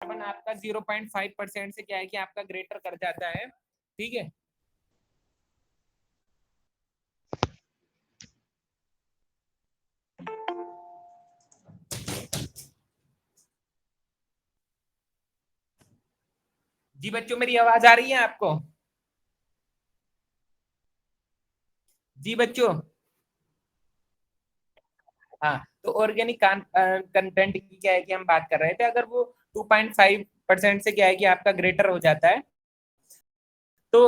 Carbon आपका 0.5% से क्या है कि आपका ग्रेटर कर जाता है, ठीक है। जी बच्चों, मेरी आवाज आ रही है आपको? जी बच्चों, हाँ, तो ऑर्गेनिक कंटेंट की क्या है कि हम बात कर रहे थे, अगर वो 2.5% से क्या है कि आपका ग्रेटर हो जाता है, तो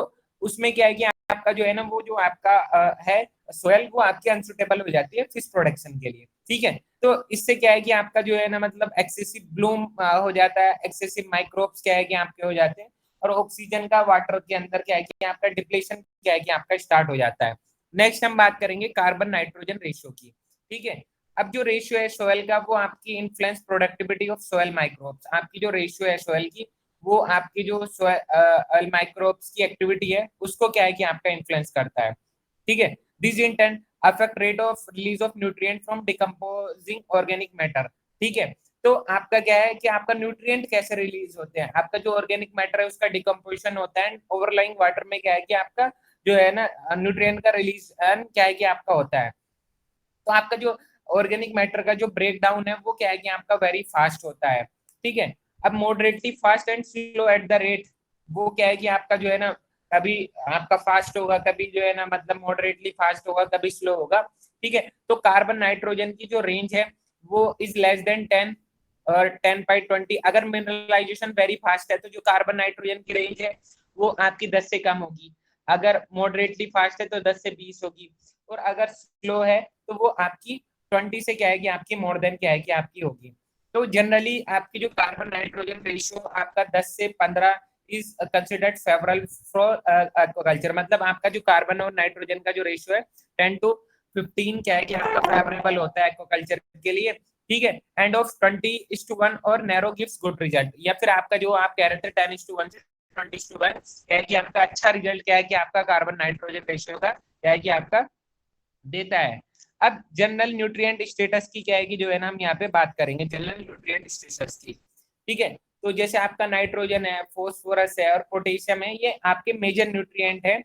उसमें क्या है कि आपका जो है ना, वो जो आपका है सोयल, वो आपकी अनसुटेबल हो जाती है फिश प्रोडक्शन के लिए, ठीक है। तो इससे क्या है कि आपका जो है ना, मतलब एक्सेसिव ब्लूम हो जाता है, एक्सेसिव माइक्रोब्स क्या है कि आपके हो जाते हैं, और ऑक्सीजन का वाटर के अंदर क्या है कि आपका डिप्लेशन क्या है कि आपका स्टार्ट हो जाता है। नेक्स्ट हम बात करेंगे कार्बन नाइट्रोजन रेशियो की, ठीक है। अब जो रेशियो है सोयल का, वो आपकी influence productivity of soil microbes, आपकी जो रेशियो है सोयल की, वो आपकी जो माइक्रोब्स की एक्टिविटी है उसको क्या है कि आपका इन्फ्लुएंस करता है, ठीक है। This in turn affect rate of release of nutrient from decomposing organic matter, ठीक है। तो आपका क्या है कि आपका न्यूट्रिएंट कैसे रिलीज होते हैं, आपका जो ऑर्गेनिक मैटर है उसका डिकम्पोजिशन होता है, ओवरलाइंग वाटर में क्या है कि आपका जो है ना न्यूट्रिएंट का रिलीज क्या है कि आपका होता है। तो आपका जो ऑर्गेनिक मैटर का जो ब्रेक डाउन है वो क्या है कि आपका वेरी फास्ट होता है, ठीक है। अब moderately fast and slow at the rate, वो क्या है कि आपका जो है ना, कभी आपका फास्ट होगा, कभी जो है ना मतलब मॉडरेटली फास्ट होगा, कभी स्लो होगा, ठीक है। तो कार्बन नाइट्रोजन की जो रेंज है वो इज लेस देन 10 और 10/20। अगर मिनरलाइजेशन वेरी फास्ट है तो जो कार्बन नाइट्रोजन की रेंज है वो आपकी 10 से कम होगी, अगर मॉडरेटली फास्ट है तो 10 से 20 होगी, और अगर स्लो है तो वो आपकी 20 से क्या है कि आपकी मोर देन क्या है कि आपकी होगी। तो जनरली आपकी जो कार्बन नाइट्रोजन रेशियो आपका 10 से 15 इज कंसिडर्ड फेवरल फॉर एक्वाकल्चर, मतलब आपका जो कार्बन और नाइट्रोजन का जो रेशियो है 10 to 15 क्या है कि आपका फेवरेबल होता है एक्वाकल्चर के लिए, ठीक है। एंड ऑफ 20:1 और नैरो गिव्स गुड रिजल्ट, या फिर आपका जो आप कह रहे थे 10:1 से 20:1 क्या है कि आपका अच्छा रिजल्ट क्या है कि आपका कार्बन नाइट्रोजन रेशियो का क्या है कि आपका देता है। अब जनरल न्यूट्रिएंट स्टेटस की क्या है कि जो है ना हम यहाँ पे बात करेंगे जनरल न्यूट्रिएंट स्टेटस की, ठीक है। तो जैसे आपका नाइट्रोजन है, फास्फोरस है और पोटेशियम है, ये आपके मेजर न्यूट्रिएंट है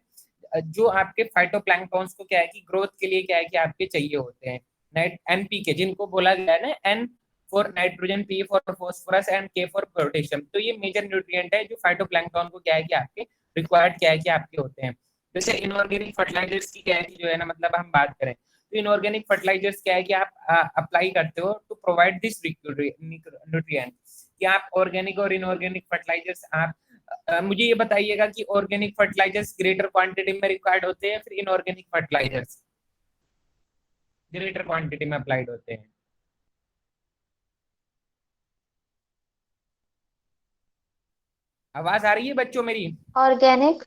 जो आपके फाइटोप्लैंक्टन्स को क्या है कि ग्रोथ के लिए क्या है कि आपके चाहिए होते हैं। नाइट एनपीके जिनको बोला गया है ना, N for nitrogen, P for phosphorus and K for potassium, तो ये मेजर न्यूट्रिएंट है जो फाइटोप्लैंक्टन को क्या है कि आपके रिक्वायर्ड क्या है कि आपके होते हैं। जैसे इनऑर्गेनिक फर्टिलाइजर्स की क्या है कि जो है ना मतलब हम बात करें तो इनऑर्गेनिक फर्टिलाइजर्स क्या है कि आप अप्लाई करते हो टू प्रोवाइड दिस न्यूट्रिएंट, कि आप ऑर्गेनिक और इनऑर्गेनिक फर्टिलाइजर्स आप मुझे ये बताइएगा कि ऑर्गेनिक फर्टिलाइजर्स ग्रेटर क्वांटिटी में रिक्वायर्ड होते हैं फिर इनऑर्गेनिक फर्टिलाइजर्स ग्रेटर क्वांटिटी में अप्लाइड होते हैं? आवाज आ रही है बच्चों मेरी? ऑर्गेनिक।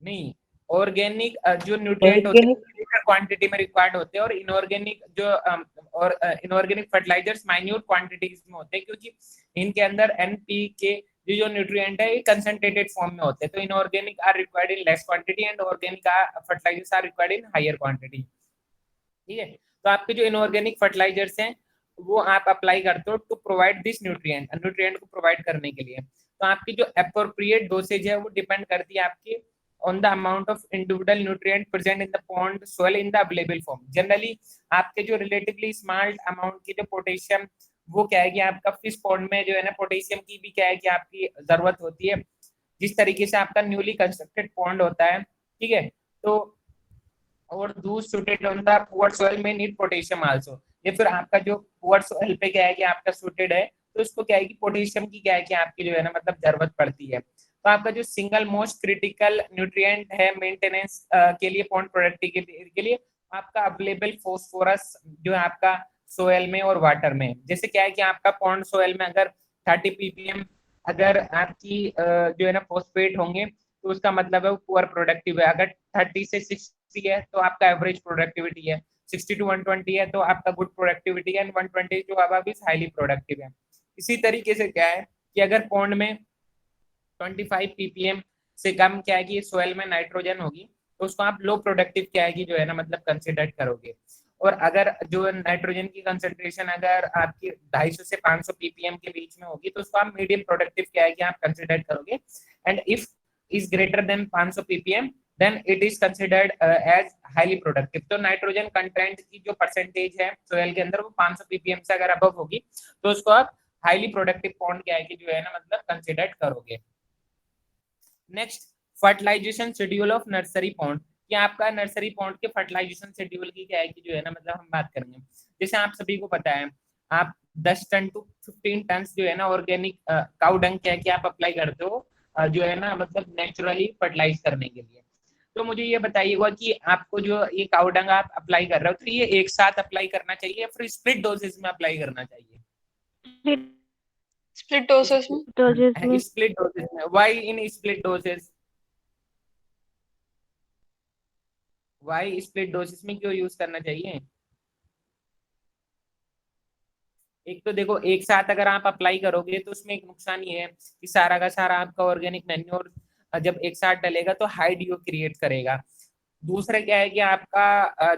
नहीं, ऑर्गेनिक जो न्यूट्रिएंट होते हैं ग्रेटर क्वांटिटी में रिक्वायर्ड होते हैं, और इनऑर्गेनिक जो और इनऑर्गेनिक फर्टिलाइजर्स माइन्यूट क्वांटिटीज में होते हैं, क्योंकि इनके अंदर एनपीके जो न्यूट्रिएंट है ये कंसंट्रेटेड फॉर्म में होते हैं। तो inorganic are required in less quantity and organic fertilizers are required in higher quantity, ठीक है। तो आपके जो इनऑर्गेनिक फर्टिलाइजर्स हैं वो आप अप्लाई करते हो to provide this nutrient, nutrient को प्रोवाइड करने के लिए। तो आपकी जो अप्रोप्रिएट डोसेज है वो डिपेंड करती है आपकी on the amount of individual nutrient present in the pond soil in the available form. Generally आपके जो रिलेटिवली स्मॉल अमाउंट की जो पोटेशियम वो क्या है कि आपका फिश पॉन्ड में जो है ना पोटेशियम की भी क्या है कि आपकी जरूरत होती है, जिस तरीके से आपका न्यूली कंस्ट्रक्टेड पॉन्ड होता है, ठीक है। तो और दूध suited on the poor soil में नीड पोटेशियम आल्सो, ये फिर आपका जो पुअर सॉइल पे क्या है कि आपका सुटेड है तो उसको क्या है कि पोटेशियम की क्या है कि आपकी जो है ना मतलब जरूरत पड़ती है। तो आपका जो सिंगल मोस्ट क्रिटिकल न्यूट्रिएंट है मेंटेनेंस के लिए पॉन्ड प्रोडक्टिविटी के लिए आपका अवेलेबल फास्फोरस जो है आपका सोयल में और वाटर में। जैसे क्या है कि आपका पॉन्ड सोयल में अगर 30 ppm अगर आपकी जो है ना फॉस्फेट होंगे तो उसका मतलब है वो पुअर प्रोडक्टिव है। अगर 30 से 60 है तो आपका एवरेज प्रोडक्टिविटी है, 60 to 120 है तो आपका गुड प्रोडक्टिविटी है, एंड 120 जो अब इज हाईली प्रोडक्टिव है। इसी तरीके से क्या है कि अगर पॉन्ड में 25 ppm से कम क्या है कि सोयल में नाइट्रोजन होगी तो उसको आप लो प्रोडक्टिव क्या है कि जो है ना मतलब कंसिडर करोगे। और अगर जो नाइट्रोजन की कंसेंट्रेशन अगर आपकी 250 से 500 ppm के बीच में होगी तो उसको आप मीडियम प्रोडक्टिव क्या है कि आप कंसिडर करोगे। And if is greater than 500 ppm then it is considered as highly productive. तो नाइट्रोजन कंटेंट की जो परसेंटेज है सोयल के अंदर वो 500 ppm से अगर अबव होगी तो उसको आप हाईली प्रोडक्टिव पॉन्ड क्या है कि जो है ना मतलब कंसिडर करोगे। Next, fertilization schedule of nursery pond. कि आपका नर्सरी पॉन्ड के फर्टिलाइजेशन शेड्यूल की क्या है कि जो है ना मतलब हम बात करेंगे। जैसे आप सभी को पता है आप 10 टन टू 15 टन जो है ना ऑर्गेनिक काउ डंग क्या है कि आप अप्लाई करते हो जो है ना मतलब नेचुरली फर्टिलाइज करने के लिए। तो मुझे ये बताइएगा कि आपको जो ये काउ डंग आप अप्लाई कर रहे हो तो ये एक साथ अप्लाई करना चाहिए या फिर स्प्लिट डोजेस में अप्लाई करना चाहिए? स्प्लिट डोसेस में। डोजेस में। स्प्लिट डोजेस में। Why in split doses? Why split doses में क्यों यूज करना चाहिए? एक तो देखो एक साथ अगर आप अप्लाई करोगे तो उसमें एक नुकसान ये है कि सारा का सारा आपका ऑर्गेनिक मैन्योर जब एक साथ डलेगा तो हाई डीओ क्रिएट करेगा। दूसरा क्या है कि आपका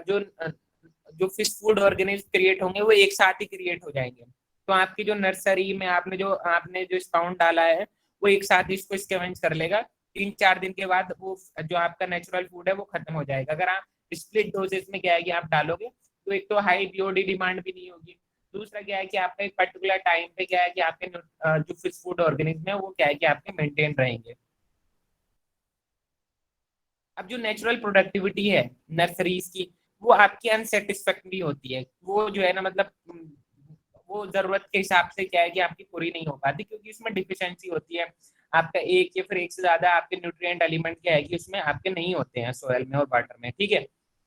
जो फिश फूड ऑर्गेनिज्म क्रिएट होंगे वो एक साथ ही क्रिएट हो जाएंगे। तो आपकी जो नर्सरी में आपने जो स्पाउंड डाला है वो एक साथ ही इसको स्कैवेंज कर लेगा। 3-4 दिन के बाद वो जो आपका नेचुरल फूड है वो खत्म हो जाएगा। अगर आप स्प्लिट डोजेस में क्या है कि आप डालोगे तो एक तो हाई बीओडी डिमांड भी नहीं होगी। दूसरा क्या है कि आपका एक पर्टिकुलर टाइम पे क्या है कि आपके जो फिश फूड ऑर्गेनिज्म है वो क्या है कि आपके मेंटेन रहेंगे। अब जो नेचुरल प्रोडक्टिविटी है नर्सरीज की वो आपकी अनसेटिस्फैक्टरी होती है। वो जो है ना मतलब वो जरूरत के हिसाब से क्या है कि आपकी पूरी नहीं हो पाती क्योंकि उसमें डिफिशियंसी होती है। आपका एक या फिर एक से ज्यादा आपके न्यूट्रिएंट एलिमेंट क्या है कि उसमें आपके नहीं होते हैं सोयल में और वाटर में। ठीक है,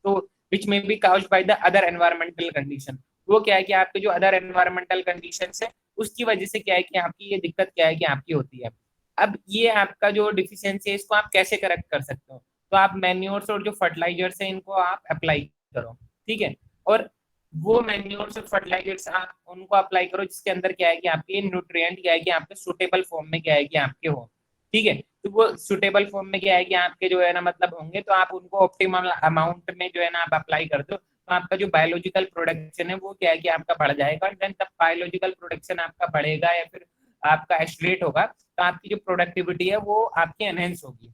तो विच में be caused by the other environmental condition. वो क्या है कि आपके जो अदर एनवायरमेंटल कंडीशन है उसकी वजह से क्या है कि आपकी ये दिक्कत क्या है कि आपकी होती है। अब ये आपका जो डिफिशियंसी है इसको आप कैसे करेक्ट कर सकते हो? तो आप मैन्योर्स और जो फर्टिलाइजर्स है इनको आप अप्लाई करो। ठीक है, और वो मैन्योर्स और फर्टिलाइजर्स आप उनको अप्लाई करो जिसके अंदर क्या है कि आपके न्यूट्रिएंट क्या है कि आपके सुटेबल फॉर्म में क्या है कि आपके हो। ठीक है, तो वो सुटेबल फॉर्म में क्या है कि आपके जो है ना मतलब होंगे तो आप उनको ऑप्टिमल अमाउंट में जो है ना आप अप्लाई कर दो तो आपका जो बायोलॉजिकल प्रोडक्शन है वो क्या है कि आपका बढ़ जाएगा। देन तब बायोलॉजिकल प्रोडक्शन आपका बढ़ेगा या फिर आपका एक्सलेट होगा तो आपकी जो प्रोडक्टिविटी है वो आपकी एनहेंस होगी।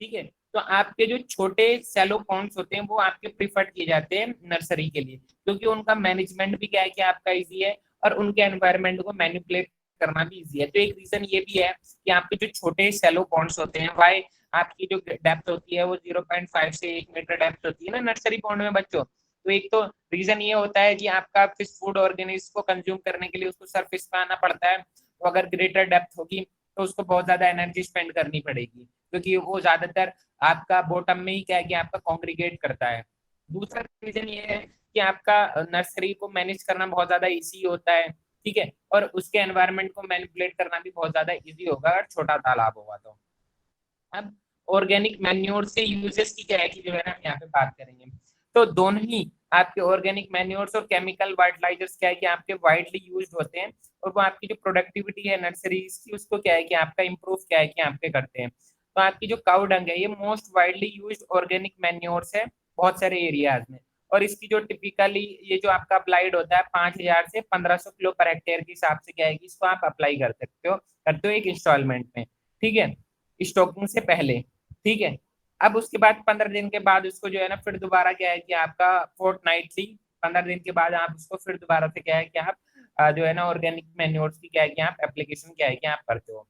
ठीक है, तो आपके जो छोटे सेलो पॉन्ड्स होते हैं वो आपके प्रिफर्ड किए जाते हैं नर्सरी के लिए क्योंकि उनका मैनेजमेंट भी क्या है कि आपका इजी है और उनके एनवायरनमेंट को मैनिपुलेट करना भी इजी है। तो एक रीजन ये भी है कि आपके जो छोटे सेलो पॉन्ड्स होते हैं वाई आपकी जो डेप्थ होती है वो 0.5 से 1 मीटर डेप्थ होती है ना नर्सरी पॉन्ड में बच्चों। तो एक तो रीजन ये होता है कि आपका फिश फूड ऑर्गेनिज्म को कंज्यूम करने के लिए उसको सरफेस पे आना पड़ता है। तो अगर ग्रेटर डेप्थ होगी तो उसको बहुत ज्यादा एनर्जी स्पेंड करनी पड़ेगी क्योंकि वो ज्यादातर आपका बॉटम में ही क्या है कि आपका कॉन्ग्रीगेट करता है। दूसरा रीजन ये है कि आपका नर्सरी को मैनेज करना बहुत ज्यादा इजी होता है। ठीक है, और उसके एनवायरनमेंट को मैनिपुलेट करना भी बहुत ज्यादा इजी होगा अगर छोटा तालाब होगा तो। अब ऑर्गेनिक मैन्योर से यूजेस की क्या है कि जो है ना हम यहाँ पे बात करेंगे। तो दोनों ही आपके ऑर्गेनिक मैन्योर्स और केमिकल फर्टिलाइजर्स क्या है कि आपके वाइडली यूज्ड होते हैं और वो आपकी जो प्रोडक्टिविटी है नर्सरीज की उसको क्या है कि आपका इम्प्रूव क्या है कि आपके करते हैं। तो आपकी जो काउ डंग है ये most widely used organic manures है बहुत सारे एरियाज में। और इसकी जो टिपिकली ये जो आपका अप्लाइड होता है 5,000 से 1,500 किलो पर हेक्टेयर के हिसाब से क्या है कि इसको आप अप्लाई करते हो एक इंस्टॉलमेंट में। ठीक है, स्टॉकिंग से पहले। ठीक है, अब उसके बाद 15 दिन के बाद उसको जो है ना फिर दोबारा क्या है कि आपका फोर्टनाइटली 15 दिन के बाद आप उसको फिर दोबारा से क्या है कि आप जो है ना ऑर्गेनिक मैन्योर्स की क्या है कि आप एप्लीकेशन क्या है कि आप करते हो।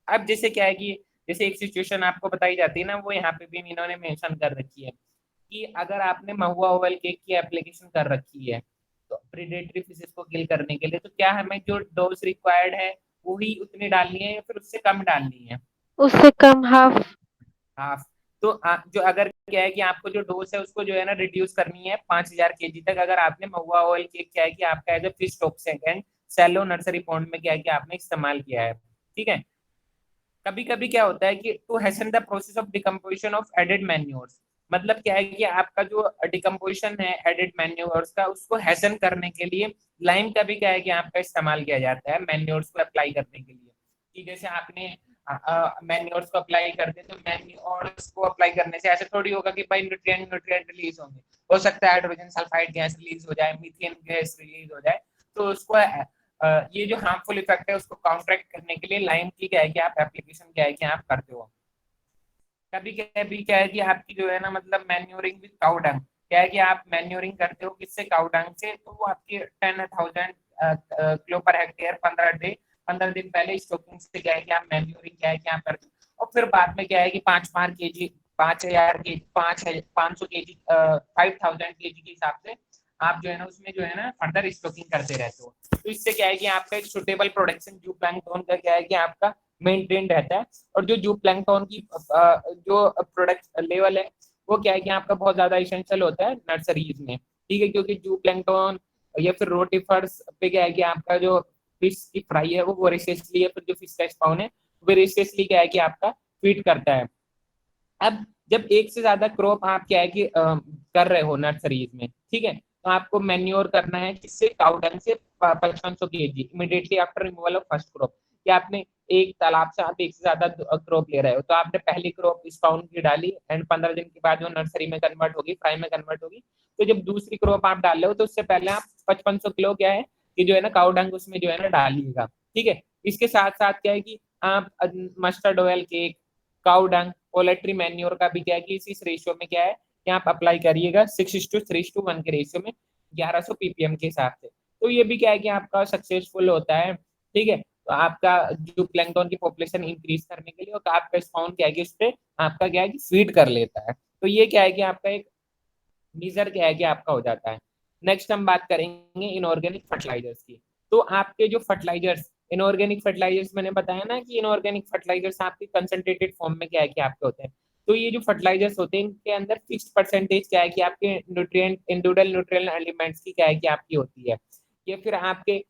अब जैसे क्या है कि जैसे एक सिचुएशन आपको बताई जाती है ना वो यहाँ पे भी इन्होंने मेंशन कर रखी है कि अगर आपने महुआ ओवल केक की एप्लीकेशन कर रखी है तो प्रीडेटरी फिशेस को किल करने के लिए तो क्या हमें जो डोज रिक्वायर्ड है वही उतनी डालनी है या फिर उससे कम डालनी है? उससे कम, हाफ। हाफ। तो जो अगर क्या है कि आपको जो डोज है उसको जो है ना रिड्यूस करनी है 5,000 kg तक अगर आपने महुआ ऑयल केक क्या है कि आपका as a fish toxic and shallow nursery pond में क्या है कि आपने इस्तेमाल किया है। ठीक है, कभी कभी क्या होता है कि to hasten the process of decomposition of added manures. मतलब क्या है कि आपका जो डिकम्पोजिशन है एडेड मैन्योर्स का उसको हैसन करने के लिए लाइम का भी क्या है कि आपका इस्तेमाल किया जाता है मैन्योर्स को अप्लाई करने के लिए। कि जैसे आपने मैन्योर्स को अप्लाई करते तो मैन्योर्स को अप्लाई करने से ऐसे थोड़ी होगा कि भाई न्यूट्रिएंट न्यूट्रिएंट रिलीज होंगे। हो सकता है हाइड्रोजन सल्फाइड गैस रिलीज हो जाए, मीथेन गैस रिलीज हो जाए, तो उसको ये जो हार्मफुल इफेक्ट है उसको काउंटरैक्ट करने के लिए लाइम की क्या है कि आप एप्लीकेशन क्या है कि आप करते हो। कभी कभी क्या है कि आपकी जो है ना मतलब मैन्योरिंग विद काउ डंग, क्या है कि आप मैन्योरिंग करते हो किससे, काउ डंग से, तो वो आपकी 10,000 किलो पर हेक्टेयर 15 दिन पहले स्टॉकिंग से क्या है कि आप मैन्योरिंग क्या है कि आप करते हो, और फिर बाद में क्या है कि 5 केजी 5,000 केजी 500 केजी 5,000 केजी के हिसाब से आप जो है ना उसमें जो है ना फर्दर स्टॉकिंग करते रहते हो। तो इससे क्या है कि आपका एक सुटेबल प्रोडक्शन जू प्लैंक्टन का क्या है कि आपका मेंटेन रहता है। और जो जू प्लैंक्टन की जो प्रोडक्ट लेवल है वो क्या है कि आपका बहुत ज्यादा इसेंशियल होता है नर्सरीज में, ठीक है, क्योंकि जू प्लैंक्टन या फिर रोटिफर्स पे क्या है कि आपका जो फिश की फ्राई है वो वोरेशियसली या फिर जो फिश का स्पाउन है वोरेशियसली क्या है कि आपका फीड करता है। अब जब एक से ज्यादा क्रॉप आप क्या है कि कर रहे हो नर्सरीज में, ठीक है, तो आपको मैन्योर करना है किससे, काउडंग से 5,500 KG immediately after removal of first crop. कि आपने एक तालाब से आप एक से ज्यादा क्रॉप ले रहे हो, तो आपने पहली क्रॉप स्पाउन की डाली एंड 15 दिन के बाद वो नर्सरी में कन्वर्ट होगी, फ्राई में कन्वर्ट होगी, तो जब दूसरी क्रॉप आप डाल रहे हो तो उससे पहले आप 5,500 किलो क्या है कि जो है ना काउडंग उसमें जो है ना डालिएगा, ठीक है। इसके साथ साथ क्या है कि आप mustard oil cake, cow dung, poultry manure का भी क्या है कि इस रेशियो में क्या है कि आप अप्लाई करिएगा 6:3:1 के रेशियो में 1100 ppm के हिसाब से। तो ये भी क्या है कि आपका सक्सेसफुल होता है, ठीक है। तो आपका जो प्लैंक्टन की पॉपुलेशन इंक्रीज करने के लिए और आपका स्पाउन क्या है कि उस पर आपका क्या है कि फीड कर लेता है। तो ये क्या है कि आपका एक मीजर क्या है कि आपका हो जाता है। नेक्स्ट हम बात करेंगे इनऑर्गेनिक फर्टिलाइजर्स की। तो आपके जो फर्टिलाइजर्स, इनऑर्गेनिक फर्टिलाइजर्स मैंने बताया ना कि इनऑर्गेनिक फर्टिलाइजर्स आपके कंसंट्रेटेड फॉर्म में क्या है कि आपके होते हैं। तो ये जो फर्टिलाइजर्स होते हैं इनके अंदर फिक्स्ड परसेंटेज क्या है कि आपके न्यूट्रिएंट इंडिविजुअल न्यूट्रिएंट एलिमेंट्स की क्या है कि आपकी होती है, या फिर आपके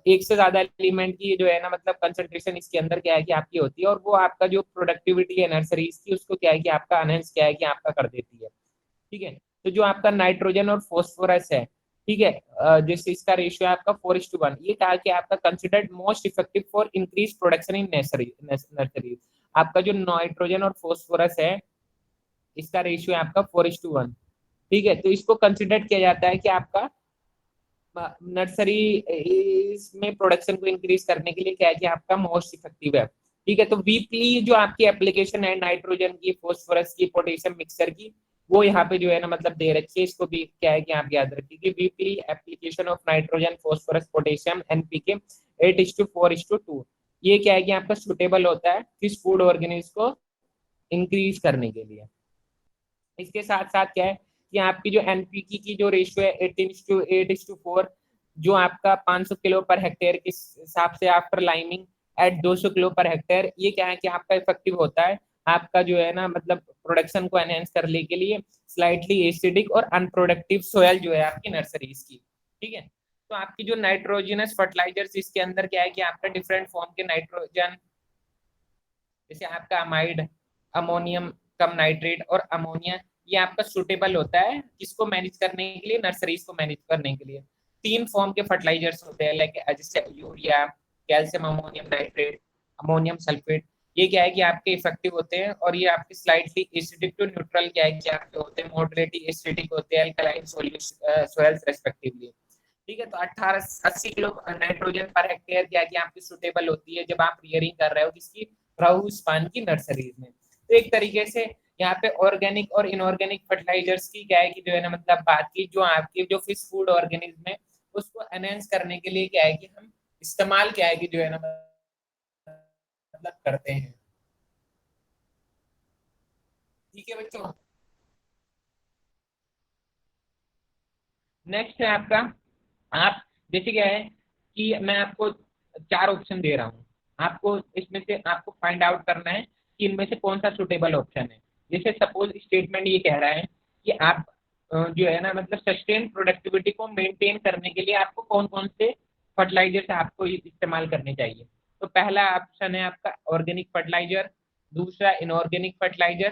एक से ज्यादा एलिमेंट की जो है ना मतलब कंसंट्रेशन इसके अंदर क्या है कि आपकी होती है, और वो आपका जो प्रोडक्टिविटी है नर्सरीज की उसको क्या है कि आपका अनहेंस क्या है कि आपका कर देती है, ठीक है। तो जो आपका नाइट्रोजन और फास्फोरस है, ठीक है, जिस इसका रेशियो है आपका 4:1, ये कहा कि आपका considered most effective for increase production in nursery. आपका जो नाइट्रोजन और फास्फोरस है इसका रेशियो है आपका 4:1, ठीक है। तो इसको कंसिडर किया जाता है कि आपका नर्सरी में प्रोडक्शन को इंक्रीज करने के लिए क्या है कि आपका मोस्ट इफेक्टिव है, ठीक है। तो वीकली जो आपकी एप्लीकेशन है नाइट्रोजन की, फास्फोरस की, पोटेशियम मिक्सचर की, वो यहाँ पे जो है ना मतलब दे रखी है, इसको भी क्या है कि आप याद रखिए कि weekly application of nitrogen, phosphorus, potassium, NPK 8:4:2, ये क्या है कि आपका सुटेबल होता है किस फूड ऑर्गेनिज्म को इंक्रीज करने के लिए। इसके साथ साथ क्या है कि आपकी जो एनपीके की जो रेशियो है 18:8:4, जो आपका 500 किलो पर हेक्टेयर के हिसाब से after liming eight 200 kilo per hectare, ये क्या है कि आपका इफेक्टिव होता है आपका जो है ना मतलब प्रोडक्शन को एनहेंस करने के लिए स्लाइटली एसिडिक और अनप्रोडक्टिव सोयल जो है आपकी नर्सरीज की, ठीक है। तो आपकी जो नाइट्रोजनस फर्टिलाइजर्स इसके अंदर क्या है कि आपका डिफरेंट फॉर्म के नाइट्रोजन, जैसे आपका अमाइड, अमोनियम कम नाइट्रेट और अमोनिया, ये आपका सुटेबल होता है किसको मैनेज करने के लिए, नर्सरीज को मैनेज करने के लिए। 3 फॉर्म के फर्टिलाइजर्स होते हैं लाइक जैसे urea, calcium ammonium nitrate, ammonium sulphate, ये क्या है कि आपके इफेक्टिव होते हैं और ये आपके स्लाइटली एसिडिक टू न्यूट्रल क्या है कि आपके होते हैं, मॉडरेटली एसिडिक होते हैं अल्कलाइन सॉइल्स रेस्पेक्टिवली, ठीक है। तो 18-80 किलो नाइट्रोजन पर हेक्टेयर क्या कि आपकी सुटेबल होती है जब आप रियरिंग कर रहे हो किसकी, रहू स्पान की नर्सरीज में। तो एक तरीके से यहाँ पे ऑर्गेनिक और इनऑर्गेनिक फर्टिलाइजर्स की क्या है कि जो है ना मतलब बात की, जो आपकी जो फिश फूड ऑर्गेनिज्म है उसको एनहेंस करने के लिए क्या है कि हम इस्तेमाल क्या है कि जो है ना मतलब करते हैं, ठीक है बच्चों। नेक्स्ट है आपका, आप जैसे क्या है कि मैं आपको 4 ऑप्शन दे रहा हूँ, आपको इसमें से आपको फाइंड आउट करना है कि इनमें से कौन सा सुटेबल ऑप्शन है। जैसे सपोज स्टेटमेंट ये कह रहा है कि आप जो है ना मतलब सस्टेन प्रोडक्टिविटी को मेंटेन करने के लिए आपको कौन कौन से फर्टिलाइजर आपको इस्तेमाल करने चाहिए। तो पहला ऑप्शन है आपका ऑर्गेनिक फर्टिलाइजर, दूसरा इनऑर्गेनिक फर्टिलाइजर,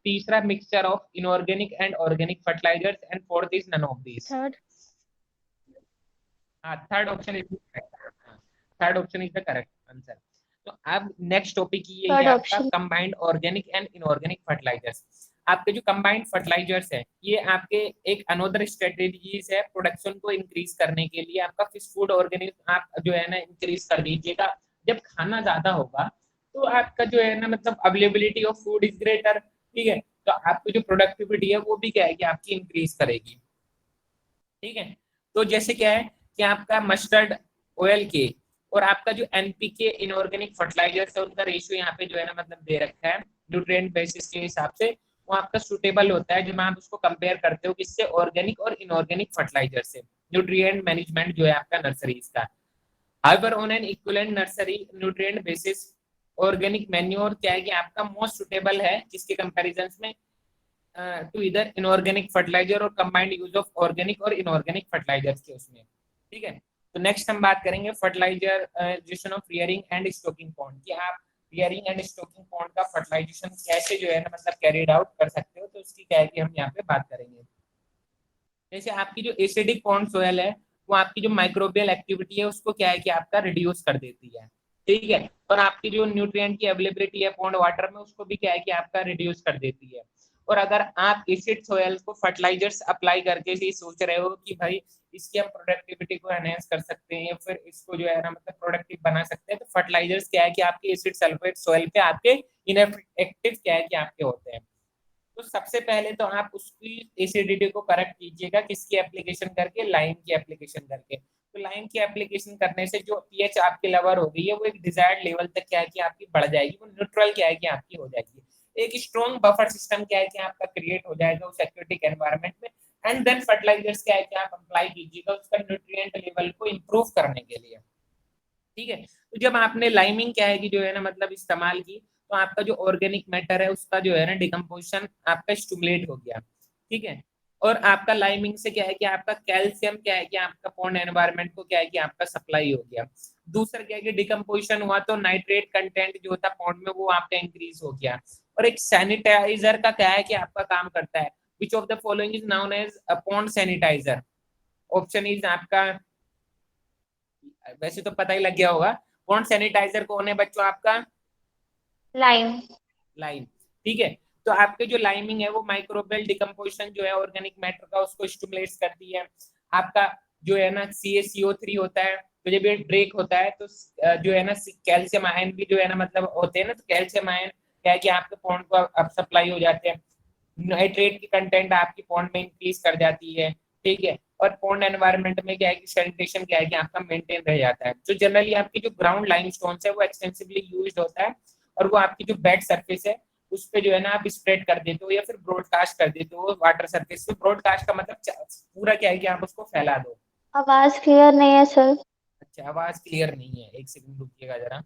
तीसरा mixture of inorganic and organic fertilisers and fourth is none of these. Third. हाँ, third option is correct, third option is the correct answer. तो अब नेक्स्ट टॉपिक ये है थर्ड आपका option. Combined organic and inorganic fertilisers. आपके जो combined fertilisers है, ये आपके एक अनोदर स्ट्रेटेजीज है प्रोडक्शन को इंक्रीज करने के लिए। आपका फिश फूड ऑर्गेनिज्म आप जो है ना इंक्रीज कर दीजिएगा। जब खाना ज्यादा होगा तो आपका जो है ना मतलब availability of food is greater, ठीक है, तो आपकी जो प्रोडक्टिविटी है वो भी क्या है कि आपकी इंक्रीज करेगी, ठीक है। तो जैसे क्या है कि आपका मस्टर्ड ऑयल के और आपका जो एनपीके इनऑर्गेनिक फर्टिलाइजर्स है उनका रेशियो यहाँ पे जो है ना मतलब दे रखा है न्यूट्रिएंट बेसिस के हिसाब से, वो आपका सुटेबल होता है जब आप उसको कंपेयर करते हो किससे, ऑर्गेनिक और इनऑर्गेनिक फर्टिलाइजर से, न्यूट्रिएंट मैनेजमेंट जो है आपका नर्सरीज का। However on an equivalent nursery nutrient basis, organic manure क्या है कि आपका मोस्ट सुटेबल है जिसके कंपैरिजन में टू इधर इनऑर्गेनिक फर्टिलाइजर और कंबाइंड यूज ऑफ ऑर्गेनिक और इनऑर्गेनिक फर्टिलाइजर्स के उसमें, ठीक है। तो नेक्स्ट हम बात करेंगे fertilizer of rearing and stocking pond, कि आप रियरिंग एंड स्टॉकिंग पॉन्ड का फर्टिलाइजेशन कैसे जो है ना मतलब कैरिड आउट कर सकते हो, तो उसकी क्या है कि हम यहाँ पे बात करेंगे। जैसे आपकी जो एसिडिक पॉन्ड सोयल है वो आपकी जो माइक्रोबियल एक्टिविटी है उसको क्या है कि आपका रिड्यूस कर देती है, ठीक है, और आपकी जो न्यूट्रिएंट की अवेलेबिलिटी है पॉन्ड वाटर में उसको भी क्या है कि आपका रिड्यूस कर देती है। और अगर आप एसिड सोयल को फर्टिलाइजर्स अप्लाई करके ही सोच रहे हो कि भाई इसकी हम प्रोडक्टिविटी को एनहेंस कर सकते हैं या फिर इसको जो है ना मतलब प्रोडक्टिव बना सकते हैं, तो फर्टिलाइजर्स क्या है कि आपके एसिड सल्फेट सोयल पे आपके इनएफेक्टिव क्या है कि आपके होते हैं। तो सबसे पहले तो आप उसकी एसिडिटी को करेक्ट कीजिएगा, किसकी एप्लीकेशन करके, लाइम की एप्लीकेशन करके। तो लाइम की एप्लीकेशन करने से जो पीएच आपकी लेवल हो गई है वो एक डिजायर्ड लेवल तक क्या है कि आपकी बढ़ जाएगी, वो न्यूट्रल क्या है कि आपकी हो जाएगी। एक स्ट्रॉन्ग बफर सिस्टम क्या है कि आपका क्रिएट हो जाएगा उस एक्वेटिक एनवायरनमेंट में। एंड देन फर्टिलाइजर्स क्या है कि आप अप्लाई कीजिएगा उसका न्यूट्रिएंट लेवल को इम्प्रूव करने के लिए, ठीक है। तो जब आपने लाइमिंग क्या है कि जो है ना मतलब इस्तेमाल की, तो आपका जो ऑर्गेनिक मैटर है उसका जो है ना डिकम्पोजिशन आपका स्टिमुलेट हो गया, ठीक है। और आपका लाइमिंग से क्या है कि आपका कैल्शियम क्या है कि आपका पॉन्ड एनवायरनमेंट को क्या है कि आपका सप्लाई हो गया। दूसरा क्या है कि डिकम्पोजिशन हुआ तो नाइट्रेट कंटेंट जो होता है पॉन्ड में वो आपका इंक्रीज हो गया। और एक सैनिटाइजर का क्या है कि आपका काम करता है, which of the following is known as pond sanitizer. Option is आपका, वैसे तो पता ही लग गया होगा, कौन सैनिटाइजर कौन है बच्चों आपका, लाइम। लाइम, ठीक है। तो आपके जो लाइमिंग है वो माइक्रोबियल डिकम्पोजिशन जो है ऑर्गेनिक मैटर का उसको स्टिमुलेट करती है। आपका जो है ना CaCO3 होता है, तो जब ये ब्रेक होता है तो जो है ना कैल्शियम आयन भी जो है ना मतलब होते हैं ना, तो कैल्शियम आयन क्या है कि आपके पॉन्ड को अब सप्लाई हो जाते हैं। नाइट्रेट की कंटेंट आपकी पॉन्ड में इंक्रीज कर जाती है, ठीक है। और पॉन्ड एनवायरनमेंट में क्या है कि सैनिटेशन क्या है कि आपका मेंटेन रह जाता है। जो जनरली आपकी जो ग्राउंड लाइमस्टोन है वो एक्सटेंसिवली यूज्ड होता है, और वो आपकी जो बेड सरफेस है उस पे जो है ना आप स्प्रेड कर देते हो या फिर ब्रॉडकास्ट कर देते हो वाटर सरफेस पे। ब्रॉडकास्ट का मतलब पूरा क्या है कि आप उसको फैला दो। आवाज क्लियर नहीं है सर। अच्छा, आवाज क्लियर नहीं है, एक सेकंड रुकिएगा जरा।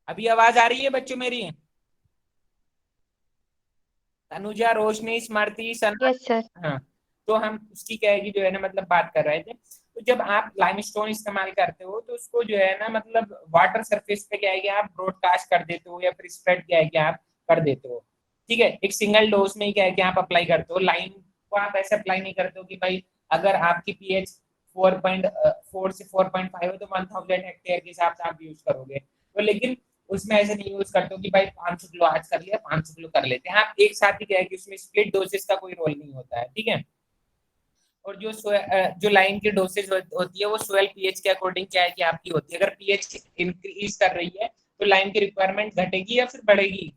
अभी आवाज आ रही है बच्चों मेरी? तनुजा, रोशनी, स्मृति, सना। Yes sir. हाँ, तो हम उसकी क्या है कि जो है ना मतलब बात कर रहे थे। तो जब आप लाइमस्टोन इस्तेमाल करते हो तो उसको जो है ना मतलब वाटर सरफेस पे क्या है कि आप ब्रॉडकास्ट कर देते हो या फिर स्प्रेड क्या है कि आप कर देते हो, ठीक है। एक सिंगल डोज में ही क्या है कि आप अप्लाई करते हो। लाइम को आप ऐसे अप्लाई नहीं करते हो कि भाई अगर आपकी पीएच 4.4 से 4.5 है तो 1000 हेक्टेयर के हिसाब से आप यूज करोगे, तो लेकिन उसमें ऐसे नहीं यूज करते हो कि भाई 500 किलो आज कर लिया 500 किलो कर लेते हैं आप एक साथ ही, क्या है कि उसमें स्प्लिट डोसेस का कोई रोल नहीं होता है, ठीक है। और जो लाइन की डोसेज होती है वो सोयल पीएच के अकॉर्डिंग क्या है कि आपकी होती है। अगर पीएच इंक्रीज कर रही है तो लाइन की रिक्वायरमेंट घटेगी या फिर बढ़ेगी?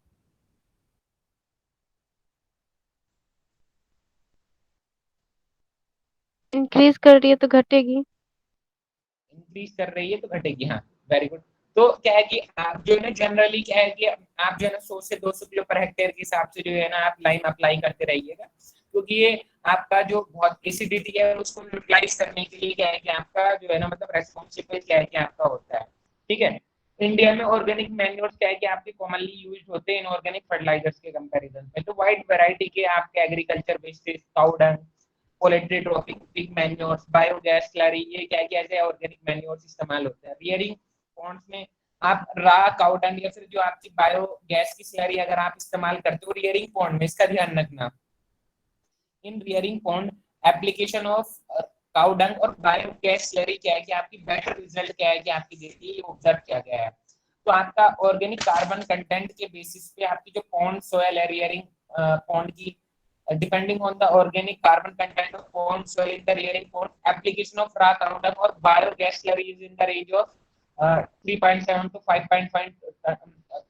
इंक्रीज कर रही है तो घटेगी। इंक्रीज कर रही है तो घटेगी, हाँ, वेरी गुड। तो क्या है कि आप जो है ना जनरली क्या है कि आप जो है ना 100 से 200 किलो पर हेक्टेयर के हिसाब से जो है ना आप लाइन अप्लाई करते रहिएगा, क्योंकि ये आपका जो बहुत एसिडिटी है उसको न्यूट्रलाइज करने के लिए क्या है कि आपका जो है ना मतलब रेस्पॉन्सिबल क्या है कि आपका होता है, ठीक है। इंडिया में ऑर्गेनिक मैन्योर क्या है कि आपके कॉमनली यूज होते हैं इनऑर्गेनिक फर्टिलाइजर्स के कंपैरिजन में। तो वाइड वैरायटी के आपके agriculture wastage, cow dung, poultry tropic, pig manures, biogas slurry, ये क्या क्या ऐसे ऑर्गेनिक मैन्योर्स इस्तेमाल होते हैं। रियरिंग पॉन्ड्स में आप रा काउ डंग या फिर जो आपकी बायोगैस की स्लरी अगर आप इस्तेमाल करते हो रियरिंग पॉन्ड में, इसका ध्यान रखना। In rearing pond application of cow dung और बायोगैस स्लरी क्या है कि आपकी बेटर रिजल्ट क्या है कि आपकी देती है, ये ऑब्जर्व किया गया है। तो आपका ऑर्गेनिक कार्बन कंटेंट के बेसिस पे आपकी जो पॉन्ड सोयल है रियरिंग पॉन्ड की, depending on the organic carbon content of pond soil in the rearing pond, application of raw cow dung or biogas slurry is in the range of 3.7 to 5.5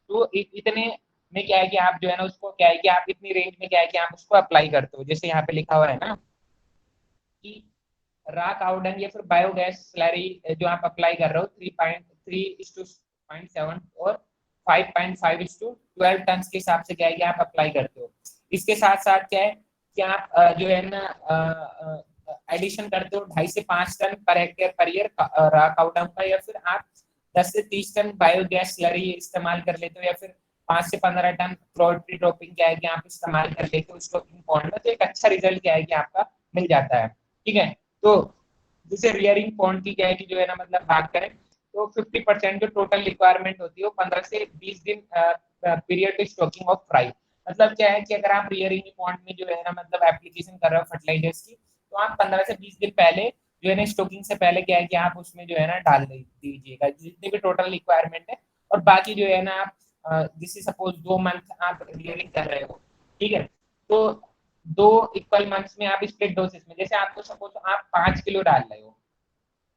तो इतने में क्या है कि आप जो है ना उसको क्या है कि आप इतनी रेंज में क्या है कि आप उसको अप्लाई करते हो। जैसे यहाँ पे लिखा हुआ है ना कि रा काउ डंग या फिर बायोगैस स्लरी जो आप अप्लाई कर रहे हो 3.3:0.7 और 5.5:12 टन के हिसाब से क्या है कि आप अप्लाई करते हो। इसके साथ साथ क्या है कि आप जो है ना एडिशन करते हो 2.5 से 5 ton per hectare per year रा काउ डंग का, या फिर आप 10 से 30 टन बायोगैस स्लरी इस्तेमाल कर लेते हो, या फिर 5 से 15 टन पोल्ट्री ड्रॉपिंग क्या है कि आप इस्तेमाल कर लेते हो स्टॉकिंग पॉन्ड में, तो एक अच्छा रिजल्ट क्या है कि आपका मिल जाता है। ठीक है, तो जैसे रियरिंग पॉन्ड की क्या है कि जो है ना मतलब बात करें तो 50% जो टोटल रिक्वायरमेंट होती है वो 15 से 20 दिन पीरियड स्टॉकिंग ऑफ फ्राई। मतलब क्या है कि अगर आप रियरिंग पॉन्ड में जो है ना मतलब एप्लीकेशन कर रहे हो फर्टिलाइजर्स की, तो आप 15 से 20 दिन पहले जो है ना स्टॉकिंग से पहले क्या है कि आप उसमें जो है ना डाल दीजिएगा जितनी भी टोटल रिक्वायरमेंट है। और बाकी जो है ना आप जैसे सपोज 2 मंथ आप रियरिंग कर रहे हो, ठीक है, तो 2 इक्वल मंथ्स में आप स्प्लिट डोसेस में, जैसे आपको सपोज आप 5 किलो डाल रहे हो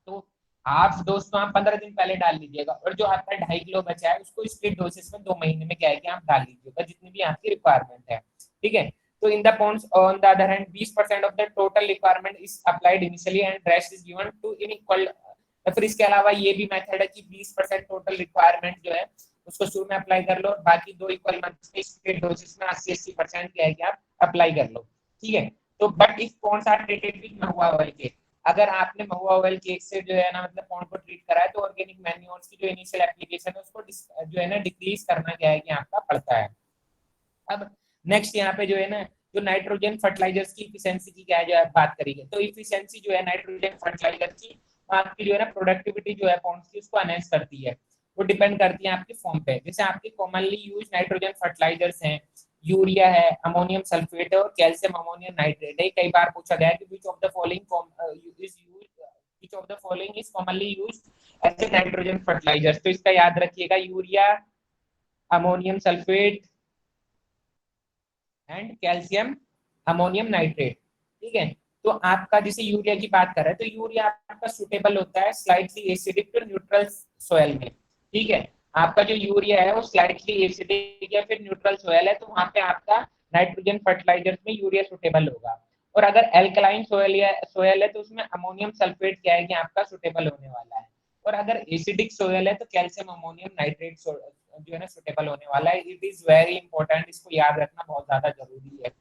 तो आप दोस्तों आप 15 दिन पहले डाल लीजिएगा, और जो आपका 2.5 किलो बचा है उसको स्प्लिट डोसेस में 2 महीने में क्या है कि आप डाल लीजिएगा जितनी भी आपकी रिक्वायरमेंट है। ठीक है, तो in the ponds on the other hand 20% of the total requirement is applied initially and rest is given to in equal. या फिर इसके अलावा ये भी मेथड है कि 20% टोटल रिक्वायरमेंट जो है उसको शुरू में अप्लाई कर लो और बाकी 2 इक्वल मंथ्स में स्प्लिट डोसेस में 80% क्या है कि आप अप्लाई कर लो। ठीक है, तो but if ponds are treated with mahua oil के, अगर आपने महुआ ऑयल केक से जो है ना मतलब पॉन्ड को ट्रीट करा है तो ऑर्गेनिक मैन्योर्स की जो इनिशियल एप्लीकेशन है उसको जो है ना डिक्रीज करना क्या है कि आपका पड़ता है। अब नेक्स्ट यहाँ पे जो है ना जो नाइट्रोजन फर्टिलाइजर्स की इफिशिएंसी की क्या है जो है बात करेंगे, तो इफिशिएंसी जो है नाइट्रोजन फर्टिलाइजर की आपकी जो है ना प्रोडक्टिविटी जो है पॉन्ड्स की उसको एनहेंस करती है। वो डिपेंड करती है आपके फॉर्म पे। जैसे आपके कॉमनली यूज नाइट्रोजन फर्टिलाइजर्स हैं, यूरिया है, अमोनियम सल्फेट है और कैल्शियम अमोनियम नाइट्रेट है। कई बार पूछा गया है कि which of the following is used, which of the following is commonly used as a nitrogen fertilizers. तो इसका याद रखिएगा, urea, ammonium sulphate and calcium ammonium nitrate. ठीक है, तो आपका जैसे यूरिया की बात कर रहे हैं तो यूरिया आपका सुटेबल होता है slightly acidic to neutral soil में। ठीक है, आपका जो यूरिया है वो स्लाइटली एसिडिक या फिर न्यूट्रल सोयल है तो वहां पे आपका नाइट्रोजन फर्टिलाइजर्स में यूरिया सुटेबल होगा। और अगर एल्कलाइन सोयल है तो उसमें अमोनियम सल्फेट क्या है कि आपका सुटेबल होने वाला है। और अगर एसिडिक सोयल है तो कैल्शियम अमोनियम नाइट्रेट जो है ना सुटेबल होने वाला है। इट इज वेरी इंपॉर्टेंट, इसको याद रखना बहुत ज्यादा जरूरी है।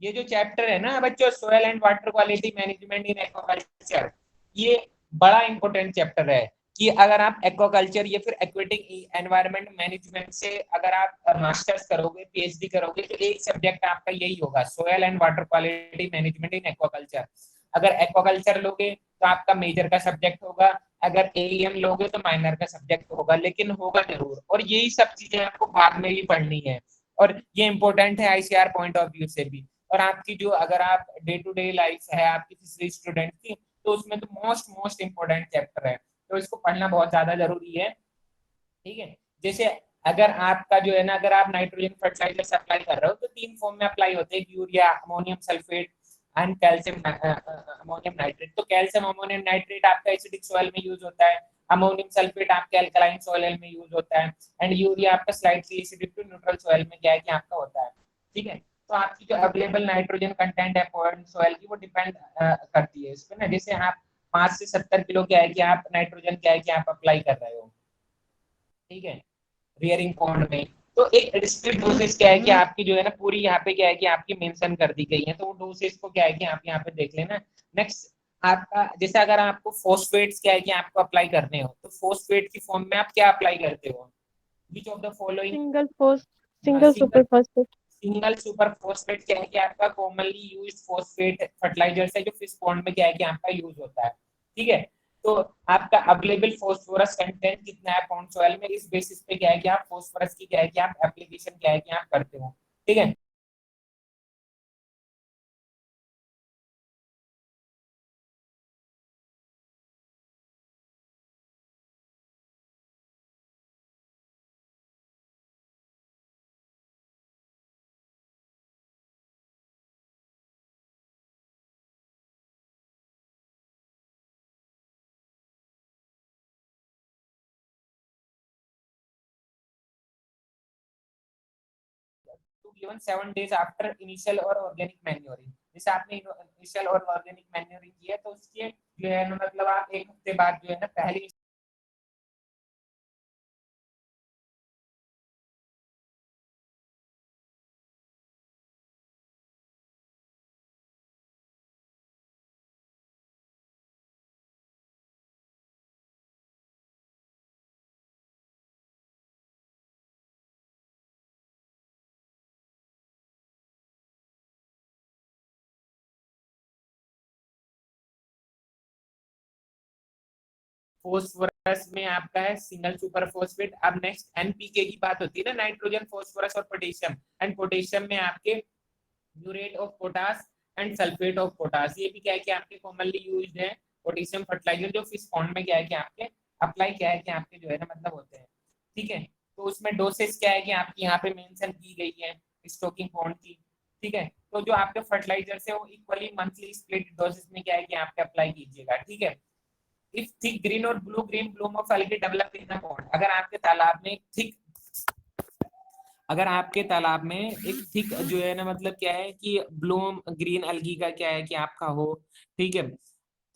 ये जो चैप्टर है ना बच्चों, soil and water quality management in aquaculture, ये बड़ा इंपॉर्टेंट चैप्टर है कि अगर आप एक्वाकल्चर या फिर एक्वेटिक एनवायरनमेंट मैनेजमेंट से अगर आप मास्टर्स करोगे, पीएचडी करोगे, तो एक सब्जेक्ट आपका यही होगा, soil and water quality management in aquaculture. अगर एक्वाकल्चर लोगे तो आपका मेजर का सब्जेक्ट होगा, अगर एईएम लोगे तो माइनर का सब्जेक्ट होगा, लेकिन होगा जरूर। और यही सब चीजें आपको बाद में भी पढ़नी है और ये इंपॉर्टेंट है आईसीआर पॉइंट ऑफ व्यू से भी। और आपकी जो अगर आप डे टू डे लाइफ है आपकी फिजिक्स स्टूडेंट की, तो उसमें तो मोस्ट इंपॉर्टेंट चैप्टर है, तो इसको पढ़ना बहुत ज्यादा जरूरी है। ठीक है, जैसे अगर आपका जो है ना अगर आप नाइट्रोजन फर्टिलाइजर अप्लाई कर रहे हो तो 3 फॉर्म में अप्लाई होते हैं, urea, ammonium sulphate and calcium ammonium nitrate. तो कैल्शियम अमोनियम नाइट्रेट आपका एसिडिक सॉइल में यूज होता है, अमोनियम सल्फेट आपका अल्कलाइन सॉइल में यूज होता है एंड यूरिया आपका slightly acidic to neutral soil में क्या है कि आपका होता है। ठीक है, तो आपकी जो अवेलेबल नाइट्रोजन कंटेंट है पॉइंट सॉइल की वो डिपेंड करती है इस पे ना। जैसे आप 5 से 70 किलो क्या है कि आप नाइट्रोजन क्या है कि आप अप्लाई कर रहे हो, ठीक है, रियरिंग पॉन्ड में, तो एक रिस्ट्रिक्ट डोसेज क्या है कि आपकी जो है ना पूरी यहाँ पे क्या है कि आपकी मेंशन कर दी गई है, तो वो डोसेज को क्या है कि आप यहाँ पे देख लेना। नेक्स्ट आपका जैसे अगर आपको फोस्फेट्स क्या है कि आपको अप्लाई करने हो तो फोस्फेट की फॉर्म में आप क्या अप्लाई करते हो, विच of the following single super phosphate. Single super phosphate क्या है कि आपका कॉमनली यूज्ड फोस्फेट फर्टिलाइजर है जो फिश पॉन्ड में क्या है कि आपका यूज होता है। ठीक है, तो आपका अवेलेबल फोस्फोरस कंटेंट कितना है पॉन्ड सॉइल में, इस बेसिस पे क्या है कि आप फोस्फोरस की क्या है कि आप एप्लीकेशन क्या है कि आप करते हो। ठीक है, to given 7 days after initial और ऑर्गेनिक मैन्योरिंग। जैसे आपने इनिशियल और ऑर्गेनिक मैन्योरिंग किया तो उसके जो है ना मतलब आप एक हफ्ते बाद जो है ना पहली फोस्फोरस में आपका है सिंगल सुपर फोस्फेट। अब नेक्स्ट एनपीके की बात होती है ना, नाइट्रोजन फोस्फोरस और पोटेशियम, एंड पोटेशियम में आपके muriate of potash and sulphate of potash, ये भी क्या है कि आपके कॉमनली यूज्ड है पोटेशियम फर्टिलाइजर जो फिश पॉन्ड में क्या है कि आपके अप्लाई क्या है कि आपके जो है ना मतलब होते हैं। ठीक है, तो उसमें डोसेस क्या है कि आपकी यहाँ पे मेंशन की गई है स्टोकिंग पॉन्ड की। ठीक है, तो जो आपके फर्टिलाइजर है वो इक्वली मंथली स्प्लिट डोसेस में क्या है कि आपके अप्लाई कीजिएगा। ठीक है, इफ थिक ग्रीन और blue green Bloom of algae develop in the pond, अगर आपके तालाब में थिक, अगर आपके तालाब में एक थिक जो है ना मतलब क्या है कि ब्लूम ग्रीन अलगी का क्या है कि आपका हो। ठीक है,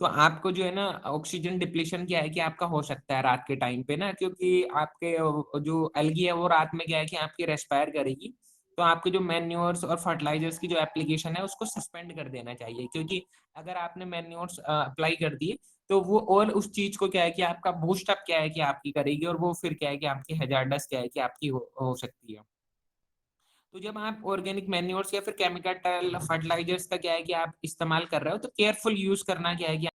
तो आपको जो है ना ऑक्सीजन डिप्लीशन क्या है कि आपका हो सकता है रात के टाइम पे ना, क्योंकि आपके जो अलगी है वो रात में क्या है कि आपकी रेस्पायर करेगी। तो आपके जो मैन्योर्स और फर्टिलाइजर्स की जो एप्लीकेशन है उसको सस्पेंड कर देना चाहिए, क्योंकि अगर आपने मैन्योर्स अप्लाई कर दिए तो वो और उस चीज को क्या है कि आपका बूस्ट अप क्या है कि आपकी करेगी, और वो फिर क्या है कि आपकी हैजार्डस क्या है कि आपकी हो सकती है। तो जब आप ऑर्गेनिक मैन्योर्स या फिर केमिकल फर्टिलाइजर्स का क्या है कि आप इस्तेमाल कर रहे हो तो केयरफुल यूज करना क्या है कि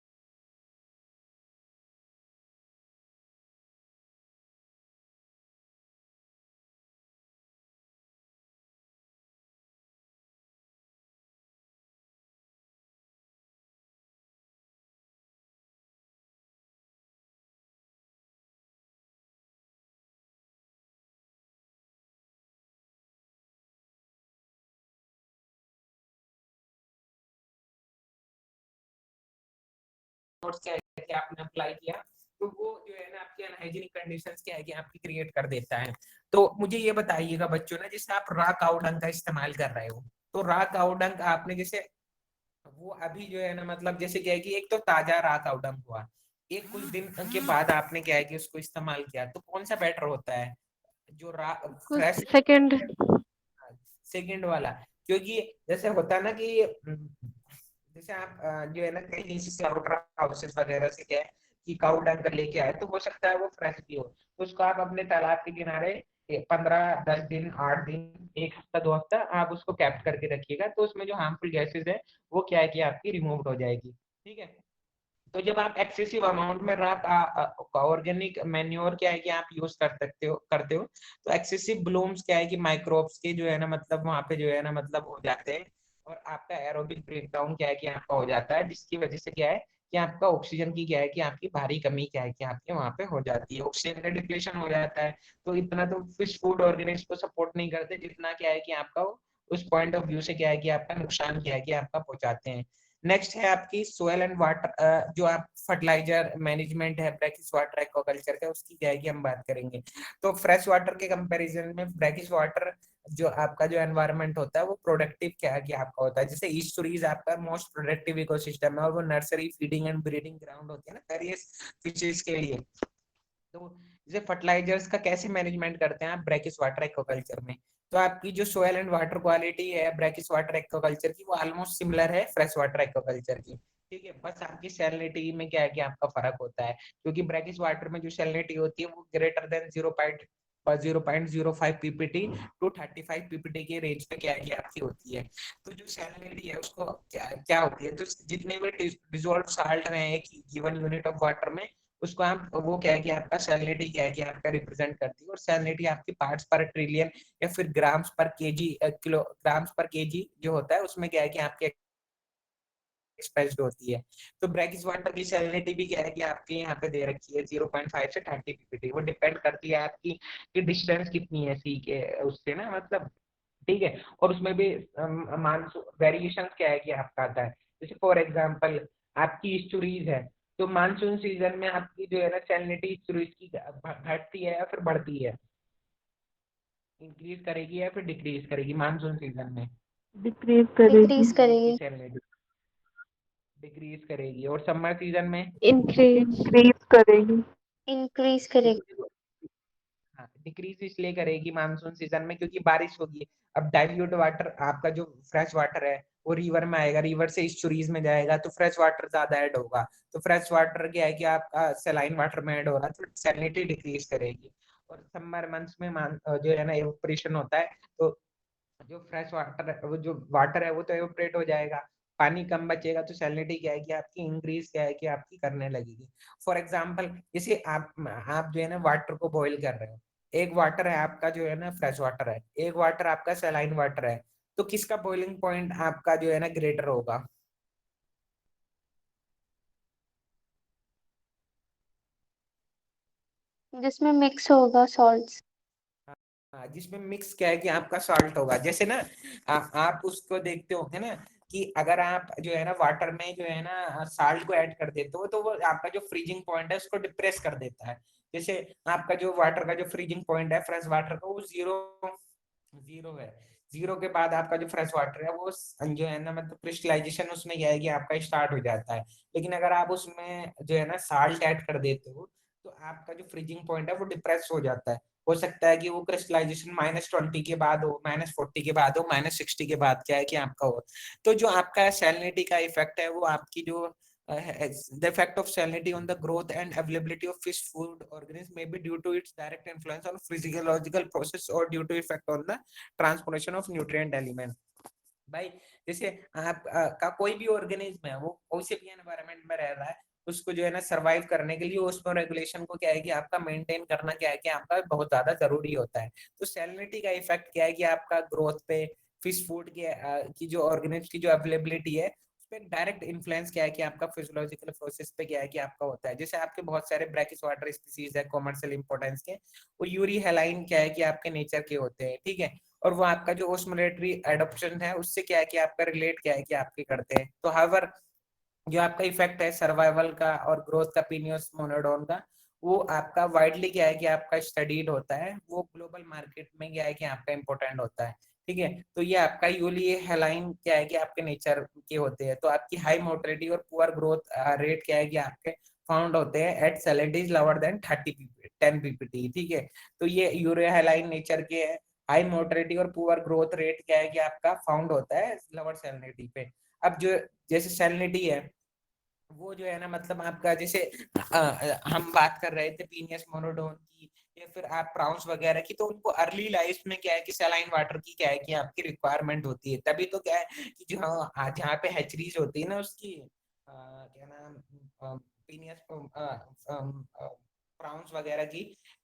नोट्स क्या है कि आपने अप्लाई किया तो वो जो है ना आपकी अनहाइजीनिक कंडीशंस क्या है कि आपकी क्रिएट कर देता है। तो मुझे ये बताइएगा बच्चों ना, जैसे आप रॉ काऊ डंग का इस्तेमाल कर रहे हो, तो रॉ काऊ डंग आपने जैसे वो अभी जो है ना मतलब जैसे क्या है कि एक तो ताजा रॉ काऊ डंग हुआ, एक कुछ दिन के बाद आपने क्या है कि उसको इस्तेमाल किया, तो कौन सा बेटर होता है, जो कुछ फ्रेश सेकंड। सेकंड वाला? क्योंकि जैसे होता है ना कि जैसे आप जो है ना कहीं स्लाउटर हाउसेस वगैरह से क्या है कि काऊ डंग लेके आए तो हो सकता है वो फ्रेश भी हो, तो उसको आप अपने तालाब के किनारे 15-10 दिन 8 दिन 1 हफ्ता 2 हफ्ता आप उसको कैप्ट करके रखिएगा, तो उसमें जो हार्मफुल गैसेज है वो क्या है कि आपकी रिमूव हो जाएगी। ठीक है, तो जब आप एक्सेसिव अमाउंट में रात ऑर्गेनिक मैन्योर क्या है कि आप यूज कर सकते हो करते हो, तो एक्सेसिव ब्लूम्स क्या है कि माइक्रोब्स के जो है ना मतलब वहां पे जो है ना मतलब हो जाते हैं, और आपका एरोबिक ब्रेकडाउन क्या है कि आपका हो जाता है, जिसकी वजह से क्या है कि आपका ऑक्सीजन की क्या है कि आपकी भारी कमी क्या है कि आपके वहां पे हो जाती है, ऑक्सीजन का डिप्लेशन हो जाता है। तो इतना तो फिश फूड ऑर्गेनिक्स को सपोर्ट नहीं करते जितना क्या है कि आपका उस पॉइंट ऑफ व्यू से क्या है कि आपका नुकसान क्या है कि आपका पहुंचाते हैं। नेक्स्ट है आपकी सोयल एंड वाटर, जो आप फर्टिलाइजर मैनेजमेंट है ब्रैकिश वाटर एक्वाकल्चर का, उसकी क्या है कि हम बात करेंगे। तो फ्रेश वाटर के कंपैरिजन में ब्रैकिश वाटर जो आपका जो एनवायरनमेंट होता है वो प्रोडक्टिव क्या है कि आपका होता है, जैसे ईस्टुरीज आपका मोस्ट प्रोडक्टिव इकोसिस्टम है, और वो nursery feeding and breeding ground होती है ना वेरियस फिशेज के लिए। तो जैसे फर्टिलाइजर्स का कैसे मैनेजमेंट करते हैं आप ब्रैकिश वाटर एक्वाकल्चर में, तो आपकी जो सोयल एंड वाटर क्वालिटी है ब्रैकिश वाटर एक्वाकल्चर की वो ऑलमोस्ट सिमिलर है फ्रेश वाटर एक्वाकल्चर की। ठीक है, बस आपकी सैलिनिटी में क्या है कि आपका फर्क होता है, क्योंकि ब्रैकिश वाटर में जो सैलिनिटी होती है वो greater than 0. 0.05 ppt to 35 ppt के रेंज पे क्या है कि आपकी होती है। तो जो सैलिनिटी है उसको क्या क्या होती है, तो जितने भी डिसॉल्व साल्ट रहे एक गिवन यूनिट ऑफ वाटर में, उसको आप वो क्या है कि आपका सैलिनिटी क्या है कि आपका रिप्रेजेंट करती है। और सैलिनिटी आपकी पार्ट्स पर ट्रिलियन या फिर ग्राम्स पर केजी, किलोग्राम्स पर केजी जो होता है उसमें क्या है कि आपके एक्सप्रेस्ड होती है। तो ब्रैकिश वाटर की सैलिनिटी भी क्या है कि आपके यहाँ पे दे रखी है 0.5 से 30 पीपीटी। वो डिपेंड करती है आपकी कि डिस्टेंस कितनी है सी के उससे ना, मतलब ठीक है। और उसमें भी मानसून वेरिएशन क्या है कि आपका आता है। जैसे फॉर एग्जांपल आपकी स्टोरीज है, तो मानसून सीजन में आपकी जो है ना सैलिनिटी स्टोरीज की घटती है या फिर बढ़ती है, इंक्रीज करेगी या फिर डिक्रीज करेगी मानसून सीजन में। डिक्रीज करेगी। डिक्रीज की करेगी। सैलिनिटी डिक्रीज करेगी। और समर सीजन में इंक्रीज। इंक्रीज करेगी। इंक्रीज करेगी। तो हाँ, डिक्रीज इसलिए करेगी मानसून सीजन में क्योंकि बारिश होगी। अब डाइल्यूट वाटर आपका जो फ्रेश वाटर है वो रिवर में आएगा, रिवर से स्टोरीज में जाएगा, तो फ्रेश वाटर ज्यादा ऐड होगा। तो फ्रेश वाटर क्या है कि आपका सलाइन वाटर में ऐड हो रहा है, तो सैलिनिटी डिक्रीज करेगी। और समर मंथ्स में जो है ना एवोपरेशन होता है, तो जो फ्रेश वाटर है वो जो वाटर है वो तो एवोपरेट हो जाएगा, पानी कम बचेगा, तो सैलिनिटी क्या है कि आपकी इंक्रीज क्या है कि आपकी करने लगेगी। फॉर एग्जाम्पल जैसे आप जो है ना वाटर को बॉईल कर रहे हो, एक वाटर है आपका जो है ना फ्रेश वाटर है, एक वाटर आपका सैलाइन वाटर है, तो किसका बॉइलिंग पॉइंट आपका जो है ना ग्रेटर होगा? जिसमें मिक्स होगा सॉल्ट्स। हाँ, जिसमें मिक्स क्या है कि आपका सॉल्ट होगा। जैसे ना आप उसको देखते होंगे ना कि अगर आप जो है ना वाटर में जो है ना साल्ट को ऐड कर देते हो तो वो आपका जो फ्रीजिंग पॉइंट है उसको डिप्रेस कर देता है। जैसे आपका जो वाटर का जो फ्रीजिंग पॉइंट है फ्रेश वाटर का वो जीरो जीरो है, जीरो के बाद आपका जो फ्रेश वाटर है वो जो है ना मतलब क्रिस्टलाइजेशन उसमें क्या है कि आपका स्टार्ट हो जाता है। लेकिन अगर आप उसमें जो है ना साल्ट ऐड कर देते हो तो आपका जो फ्रीजिंग पॉइंट है वो डिप्रेस हो जाता है। हो सकता है कि वो क्रिस्टलाइजेशन -20 के बाद हो, -40 के बाद हो, -60 के बाद क्या है कि आपका हो। तो जो आपका सैलिनिटी का इफेक्ट है वो आपकी जो the effect of salinity on the growth and availability of fish food organisms may be due to its direct influence on physiological process or due to effect on the transportation of nutrient element। भाई जैसे आप का कोई भी organism है वो कोई भी एनवायरनमेंट में रह रहा है, उसको जो है ना सरवाइव करने के लिए उसमें रेगुलेशन को क्या है कि आपका मेंटेन करना क्या है कि आपका बहुत ज्यादा जरूरी होता है। तो सैलिनिटी का इफेक्ट क्या है कि आपका ग्रोथ पे, फिश फूड की जो ऑर्गेनिज्म की जो अवेलेबिलिटी है उस पर डायरेक्ट इन्फ्लुएंस क्या है कि आपका फिजियोलॉजिकल प्रोसेस पे क्या है कि आपका होता है। जैसे आपके बहुत सारे ब्रैकिश वाटर स्पीसीज है कॉमर्शियल इंपोर्टेंस के, वो यूरी हेलाइन क्या है कि आपके नेचर के होते हैं, ठीक है। और वो आपका जो ओस्मोलेटरी एडॉप्शन है उससे क्या है कि आपका रिलेट क्या है कि आपके करते हैं। तो हाउएवर जो आपका इफेक्ट है सर्वाइवल का और ग्रोथ का पीनियस मोनोडोन का, वो आपका वाइडली क्या है कि आपका स्टडीड होता है, वो ग्लोबल मार्केट में क्या है कि आपका इंपॉर्टेंट होता है, ठीक है। तो ये आपका यूली हेलाइन क्या है कि आपके नेचर के होते हैं। तो आपकी हाई मोर्टेलिटी और पुअर ग्रोथ रेट क्या है कि आपके फाउंड होते हैं at salinity lower than 10 ppt, ठीक है। तो ये यूरिया हेलाइन नेचर के है। हाई मोर्टेलिटी और पुअर ग्रोथ रेट क्या है कि आपका फाउंड होता है लोअर सैलिनिटी पे। अब जो जैसे सैलिनिटी है वो जो है ना मतलब आपका जैसे हम बात कर रहे थे पीनियस मोनोडोन की या फिर आप प्राउंस वगैरह की, तो उनको अर्ली लाइफ में क्या है कि सलाइन वाटर की क्या है कि आपकी रिक्वायरमेंट होती है। तभी तो क्या है कि जो जहाँ पे हैचरीज होती है ना उसकी क्या नाम पीनियस प्राउंस वगैरह की,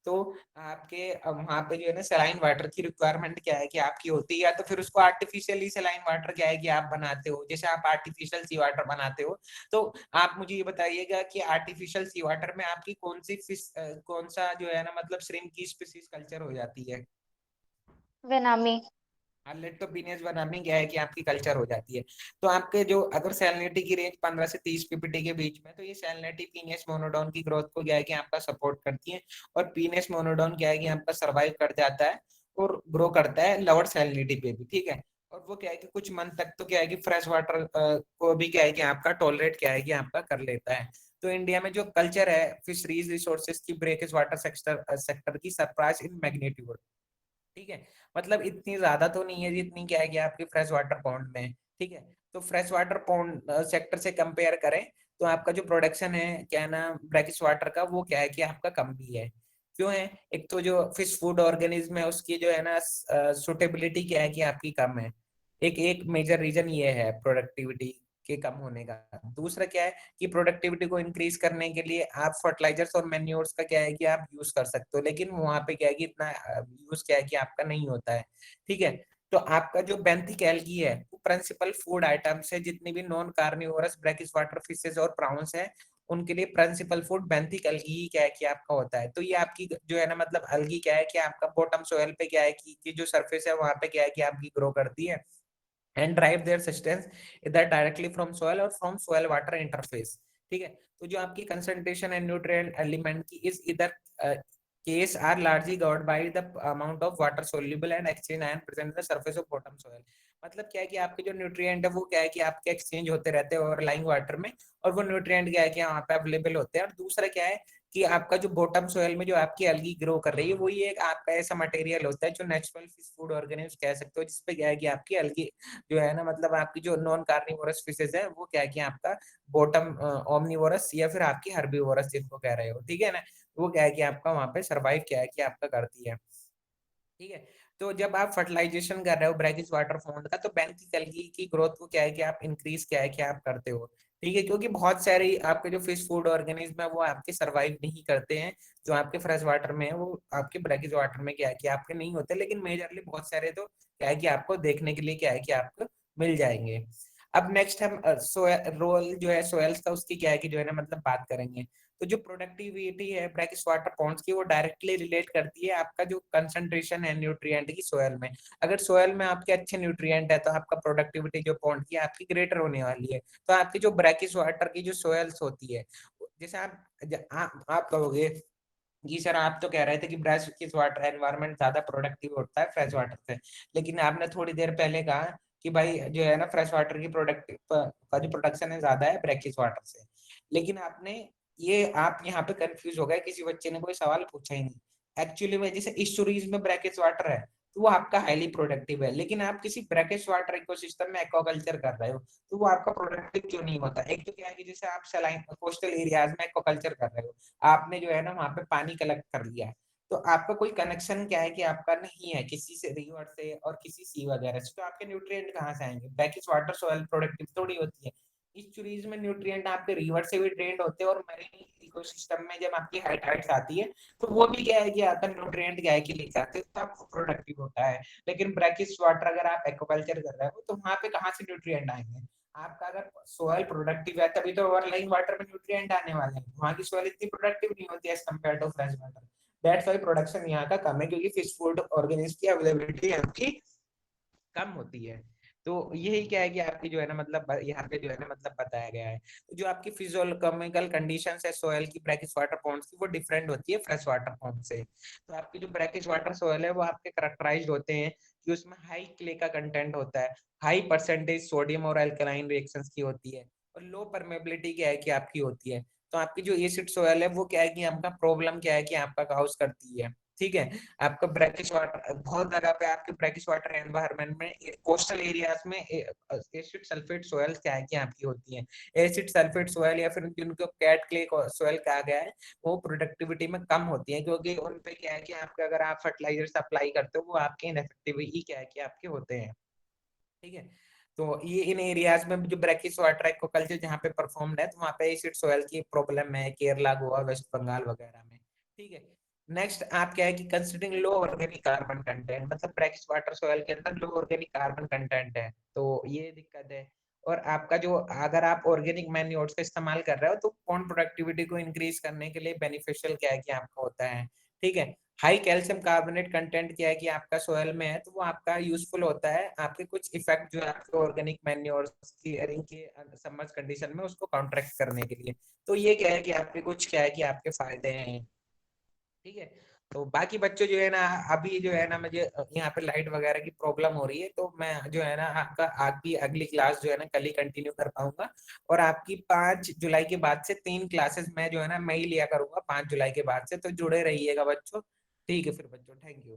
तो आपके वहाँ पे जो है ना सलाइन वाटर की रिक्वायरमेंट क्या है कि आपकी होती है। या तो फिर उसको आर्टिफिशियली सलाइन वाटर क्या है कि आप बनाते हो, जैसे आप आर्टिफिशियल सी वाटर बनाते हो। तो आप मुझे ये बताइएगा कि आर्टिफिशियल सी वाटर में आपकी कौन सी फिश कौन सा जो है ना मतलब श्रिम्प की स्पीसीज कल्चर हो जाती है? वेनामी। लेक्टोपिनियस बनामी क्या है कि आपकी कल्चर हो जाती है। तो आपके जो अगर सैलिनिटी की रेंज 15 से 30 पीपीटी के बीच में, तो ये सैलिनिटी पीनियस मोनोडोन की ग्रोथ को क्या है कि आपका सपोर्ट करती है। और पीनियस मोनोडोन क्या है कि आपका सर्वाइव कर जाता है और ग्रो करता है लोअर सैलिनिटी पे भी, ठीक है। और वो क्या है कि कुछ मंथ तक तो क्या है कि फ्रेश वाटर को भी क्या है कि आपका टॉलरेट क्या है कि आपका कर लेता है। तो इंडिया में जो कल्चर है फिशरीज रिसोर्सेज की ब्रेकिश वाटर सेक्टर की सरप्राइज इन मैग्नीट्यूड, ठीक है। मतलब इतनी ज्यादा तो नहीं है जितनी क्या है कि आपकी फ्रेश वाटर पॉन्ड में है, ठीक है। तो फ्रेश वाटर पॉन्ड सेक्टर से कंपेयर करें तो आपका जो प्रोडक्शन है क्या है ना ब्रैकिश वाटर का, वो क्या है कि आपका कम भी है। क्यों है? एक तो जो फिश फूड ऑर्गेनिज्म है उसकी जो है ना सुटेबिलिटी क्या है कि आपकी कम है। एक एक मेजर रीजन ये है प्रोडक्टिविटी के कम होने का। दूसरा क्या है कि प्रोडक्टिविटी को इंक्रीज करने के लिए आप फर्टिलाइजर्स और मैन्योर्स का क्या है कि आप यूज कर सकते हो, लेकिन वहां पे क्या है कि इतना यूज क्या है कि आपका नहीं होता है। ठीक है, तो आपका जो बेंथिक एल्गी है वो प्रिंसिपल फूड आइटम्स है, जितनी भी non carnivorous brackish water fishes और प्राउंस है उनके लिए प्रिंसिपल फूड बेंथिक एल्गी ही क्या है कि आपका होता है। तो ये आपकी जो है ना मतलब एल्गी क्या है कि आपका बॉटम सोयल पे क्या है कि जो सरफेस है वहां पे क्या है कि आपकी ग्रो करती है and drive their substance either directly from soil or from soil water interface। ठीक है, तो जो आपकी concentration and nutrient element की is either case are largely governed by the amount of water soluble and exchange ion present in the surface of bottom soil। मतलब क्या है कि आपके जो न्यूट्रिएंट है वो क्या है कि आपके एक्सचेंज होते रहते हैं ओवरलाइंग वाटर में, और वो न्यूट्रिएंट क्या है कि वहाँ पे अवेलेबल होते हैं। और दूसरा क्या है कि आपका जो बॉटम सोयल में जो आपकी एल्गी ग्रो कर रही है वही एक आपका ऐसा मटेरियल होता है जो नेचुरल फिश फूड ऑर्गेनिज्म कह सकते हो, जिसपे क्या है कि आपकी एल्गी जो है ना मतलब आपकी जो नॉन कार्निवोरस फिशेज है वो क्या है कि आपका बॉटम ओमनिवोरस या फिर आपकी हर्बीवोरस जिनको कह रहे हो, ठीक है ना, वो क्या है कि आपका वहां पे सर्वाइव क्या है कि आपका करती है। ठीक है, तो जब आप फर्टिलाइजेशन कर रहे हो ब्रैकिश वाटर फॉर्म का, तो बेंथिक एल्गी की ग्रोथ को क्या है कि आप इंक्रीज क्या है कि आप करते हो। ठीक है, क्योंकि बहुत सारे आपके जो फिश फूड ऑर्गेनिज्म है वो आपके सर्वाइव नहीं करते हैं, जो आपके फ्रेश वाटर में है वो आपके ब्रैकिश वाटर में क्या है कि आपके नहीं होते, लेकिन मेजरली बहुत सारे तो क्या है कि आपको देखने के लिए क्या है कि आपको मिल जाएंगे। अब नेक्स्ट हम रोल जो है सोयल्स का उसकी क्या है कि जो है ना मतलब बात करेंगे। तो जो प्रोडक्टिविटी है ब्रैकिश वाटर पॉन्ड्स की वो डायरेक्टली रिलेट करती है आपका जो कंसंट्रेशन है न्यूट्रिएंट की सोयल में। अगर सोयल में आपके अच्छे न्यूट्रिएंट है तो आपका प्रोडक्टिविटी जो पॉन्ड की आपकी ग्रेटर होने वाली है। तो आपकी जो ब्रैकिश वाटर की जो सोयल्स होती है, जैसे आप कहोगे जी सर आप तो कह रहे थे कि ब्रैकिश वाटर एनवायरनमेंट ज्यादा प्रोडक्टिव होता है फ्रेश वाटर से, लेकिन आपने थोड़ी देर पहले कहा कि भाई जो है ना फ्रेश वाटर की प्रोडक्ट का जो प्रोडक्शन है ज्यादा है ब्रैकिश वाटर से। लेकिन आपने ये आप यहाँ पे कंफ्यूज हो गए, किसी बच्चे ने कोई सवाल पूछा ही नहीं। एक्चुअली में जैसे इस्टोरीज में ब्रैकिश वाटर है तो वो आपका हाईली प्रोडक्टिव है, लेकिन आप किसी ब्रैकिश वाटर इकोसिस्टम में एक्वाकल्चर कर रहे हो तो वो आपका प्रोडक्टिव क्यों नहीं होता? एक तो क्या है कि जैसे आप सलाइन कोस्टल एरियाज में एक्वाकल्चर कर रहे हो, आपने जो है ना वहां पे पानी कलेक्ट कर लिया, तो आपका कोई कनेक्शन क्या है कि आपका नहीं है किसी से रिवर से और किसी सी वगैरह से, तो आपके न्यूट्रिएंट कहाँ से आएंगे? ब्रैकिश वाटर सॉइल प्रोडक्टिव थोड़ी होती है। इस में न्यूट्रिएंट आपके रिवर से भी ड्रेन्ड होते हैं, और मैरीन इकोसिस्टम में जब आपकी हाइड्राइट्स आती है तो वो भी क्या है कि आपका न्यूट्रिएंट क्या है कि लेके आते हैं, तो आपको प्रोडक्टिव होता है। लेकिन ब्रैकिश वाटर अगर आप एक्वाकल्चर कर रहे हो तो वहां पे कहाँ से न्यूट्रिएंट आएंगे? आपका अगर सोयल प्रोडक्टिव है तभी तो ओवरलाइंग वाटर में न्यूट्रिएंट आने वाले हैं। वहां की सोयल इतनी प्रोडक्टिव नहीं होती as compare to fresh water. That's why production यहाँ का कम है, क्योंकि फिश फूड ऑर्गेनिज्म की अवेलेबिलिटी आपकी कम होती है। तो यही क्या है कि आपकी जो है ना मतलब यहाँ पे जो है ना मतलब बताया गया है। तो जो आपकी फिजियोलॉजिकल कंडीशंस है सोयल की ब्रैकिश वाटर पॉन्ड्स की वो डिफरेंट होती है फ्रेश वाटर पॉन्ड से। तो आपकी जो ब्रैकिश वाटर सोयल है वो आपके करेक्टराइज्ड होते हैं कि उसमें हाई क्ले का कंटेंट होता है, हाई परसेंटेज सोडियम और अल्कलाइन रिएक्शंस की होती है, और लो परमेबिलिटी क्या है कि आपकी होती है। तो आपकी जो एसिड सोयल है वो क्या है कि आपका प्रॉब्लम क्या है कि आपका काउज करती है। ठीक है, आपका ब्रैकिश वाटर बहुत जगह पे आपके ब्रैकिश वाटर एनवायरनमेंट में कोस्टल एरियाज में एसिड सल्फेट सोयल क्या है कि आपकी होती है। एसिड सल्फेट सोयल या फिर जिनको कैट क्ले सोयल कहा गया है वो प्रोडक्टिविटी में कम होती है, क्योंकि उन पे क्या है कि आपका अगर आप फर्टिलाइजर्स अप्लाई करते हो वो आपके इनएफेक्टिव ही क्या है कि आपके होते हैं। ठीक है, तो ये इन एरियाज में जो ब्रैकिश वाटर एक्वाकल्चर जहाँ पे परफॉर्म्ड है तो वहाँ पे एसिड सोयल की प्रॉब्लम है, केरला गोवा वेस्ट बंगाल वगैरह में। ठीक है, नेक्स्ट आप क्या है कि कंसिडरिंग लो ऑर्गेनिक कार्बन कंटेंट, मतलब ब्रैकिश वाटर सॉइल के अंदर लो ऑर्गेनिक कार्बन कंटेंट है, तो ये दिक्कत है। और आपका जो अगर आप ऑर्गेनिक मैन्योर्स का इस्तेमाल कर रहे हो तो पॉन्ड प्रोडक्टिविटी को इंक्रीज करने के लिए बेनिफिशियल क्या है कि आपका होता है। ठीक है, हाई कैल्शियम कार्बोनेट कंटेंट क्या है कि आपका सोयल में है तो वो आपका यूजफुल होता है आपके कुछ इफेक्ट जो है आपके ऑर्गेनिक मैन्योर्स की के सबमर्ज कंडीशन में उसको काउंटरैक्ट करने के लिए। तो ये क्या है कि आपके कुछ क्या है कि आपके फायदे हैं। ठीक है, तो बाकी बच्चों जो है ना अभी जो है ना मुझे यहाँ पे लाइट वगैरह की प्रॉब्लम हो रही है, तो मैं जो है ना आपका आपकी अगली क्लास जो है ना कल ही कंटिन्यू कर पाऊंगा। और आपकी 5 जुलाई के बाद से 3 क्लासेस मैं जो है ना मैं ही लिया करूंगा 5 जुलाई के बाद से, तो जुड़े रहिएगा बच्चों। ठीक है फिर बच्चों, थैंक यू।